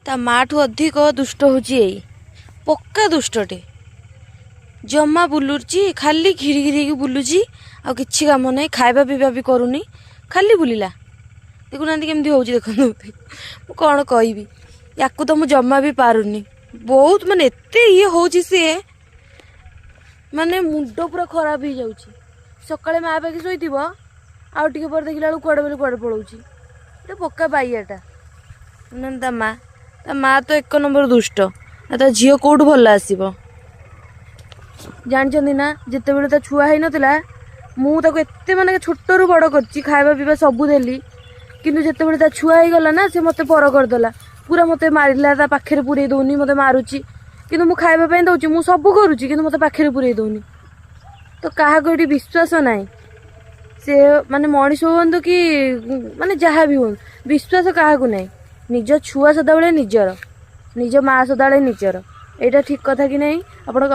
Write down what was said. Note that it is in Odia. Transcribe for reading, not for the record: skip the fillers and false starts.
ତା ମାଠୁ ଅଧିକ ଦୁଷ୍ଟ ହେଉଛି ଏଇ ପକ୍କା ଦୁଷ୍ଟଟେ। ଜମା ବୁଲୁଛି ଖାଲି ଘିରି ଘିରି ହେଇକି ବୁଲୁଛି, ଆଉ କିଛି କାମ ନାହିଁ, ଖାଇବା ପିଇବା ବି କରୁନି, ଖାଲି ବୁଲିଲା। ଦେଖୁନାହାନ୍ତି କେମିତି ହେଉଛି ଦେଖନ୍ତୁ। ମୁଁ କ'ଣ କହିବି, ୟାକୁ ତ ମୁଁ ଜମା ବି ପାରୁନି। ବହୁତ ମାନେ ଏତେ ଇଏ ହେଉଛି ସିଏ, ମାନେ ମୁଣ୍ଡ ପୁରା ଖରାପ ହେଇଯାଉଛି। ସକାଳେ ମା ପାଖେ ଶୋଇଥିବ, ଆଉ ଟିକେ ପରେ ଦେଖିଲା ବେଳକୁ କୁଆଡ଼େ ବୋଲି କୁଆଡ଼େ ପଳାଉଛି। এটা ପକ୍କା ବାଇଆଟା। ତା ମା ତ ଏକ ନମ୍ବର ଦୁଷ୍ଟ, ଆଉ ତା ଝିଅ କୋଉଠୁ ଭଲ ଆସିବ। ଜାଣିଛନ୍ତି ନା, ଯେତେବେଳେ ତା ଛୁଆ ହେଇନଥିଲା ମୁଁ ତାକୁ ଏତେ ମାନେ ଛୋଟରୁ ବଡ଼ କରିଛି, ଖାଇବା ପିଇବା ସବୁ ଦେଲି, କିନ୍ତୁ ଯେତେବେଳେ ତା ଛୁଆ ହେଇଗଲା ନା ସେ ମୋତେ ପର କରିଦେଲା। ପୁରା ମୋତେ ମାରିଲା, ତା ପାଖରେ ପୁରେଇ ଦଉନି, ମୋତେ ମାରୁଛି। କିନ୍ତୁ ମୁଁ ଖାଇବା ପାଇଁ ଦଉଛି, ମୁଁ ସବୁ କରୁଛି, କିନ୍ତୁ ମୋତେ ପାଖରେ ପୁରେଇ ଦଉନି। ତ କାହାକୁ ଏଠି ବିଶ୍ୱାସ ନାହିଁ। ସେ ମାନେ ମଣିଷ ହୁଅନ୍ତୁ କି ମାନେ ଯାହା ବି ହୁଅନ୍ତୁ, ବିଶ୍ୱାସ କାହାକୁ ନାହିଁ। ନିଜ ଛୁଆ ସଦାବେଳେ ନିଜର, ନିଜ ମା ସଦାବେଳେ ନିଜର। ଏଇଟା ଠିକ୍ କଥା କି ନାହିଁ ଆପଣ